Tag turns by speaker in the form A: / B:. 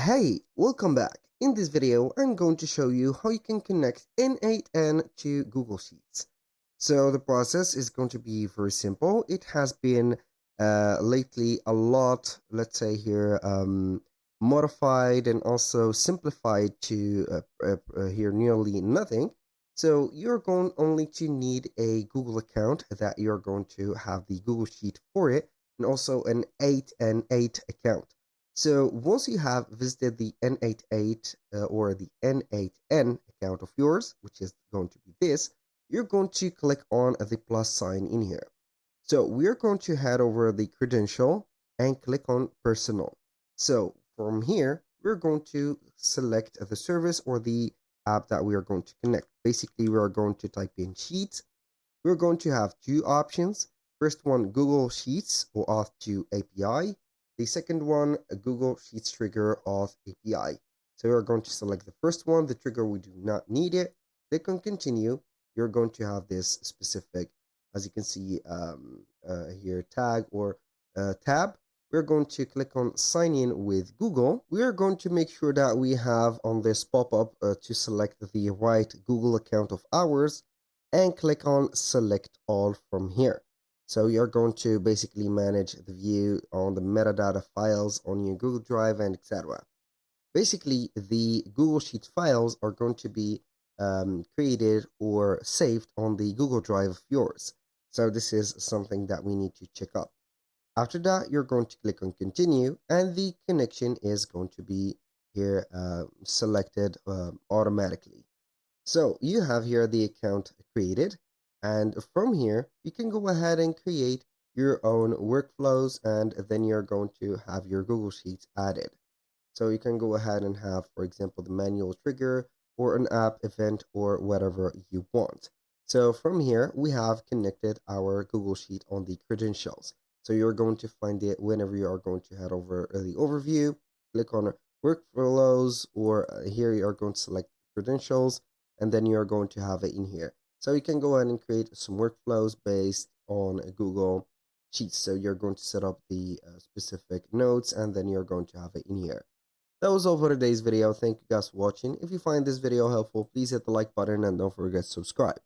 A: Hey, welcome back. In this video, I'm going to show you how you can connect N8N to Google Sheets. So the process is going to be very simple. It has been lately a lot, let's say here, modified and also simplified to here nearly nothing. So you're going only to need a Google account that you're going to have the Google Sheet for it and also an 8N8 account. So once you have visited the N8N or the N8N account of yours, which is going to be this, you're going to click on the plus sign in here. So we're going to head over the credential and click on personal. So from here, we're going to select the service or the app that we are going to connect. Basically, we are going to type in Sheets. We're going to have two options. First one, Google Sheets or Auth to API. The second one, a Google Sheets trigger auth API. So we're going to select the first one, the trigger, we do not need it. Click on continue. You're going to have this specific, as you can see here, tag or tab. We're going to click on sign in with Google. We are going to make sure that we have on this pop-up to select the right Google account of ours and click on select all from here. So you're going to basically manage the view on the metadata files on your Google Drive and etc. Basically, the Google Sheets files are going to be created or saved on the Google Drive of yours. So this is something that we need to check up. After that, you're going to click on continue and the connection is going to be here selected automatically. So you have here the account created, and from here you can go ahead and create your own workflows, and then you're going to have your Google Sheets added. So you can go ahead and have, for example, the manual trigger or an app event or whatever you want. So from here, we have connected our Google Sheet on the credentials. So you're going to find it whenever you are going to head over the overview, click on workflows, or here you are going to select credentials, and then you're going to have it in here. So you can go ahead and create some workflows based on Google Sheets. So you're going to set up the specific notes, and then you're going to have it in here. That was all for today's video. Thank you guys for watching. If you find this video helpful, please hit the like button and don't forget to subscribe.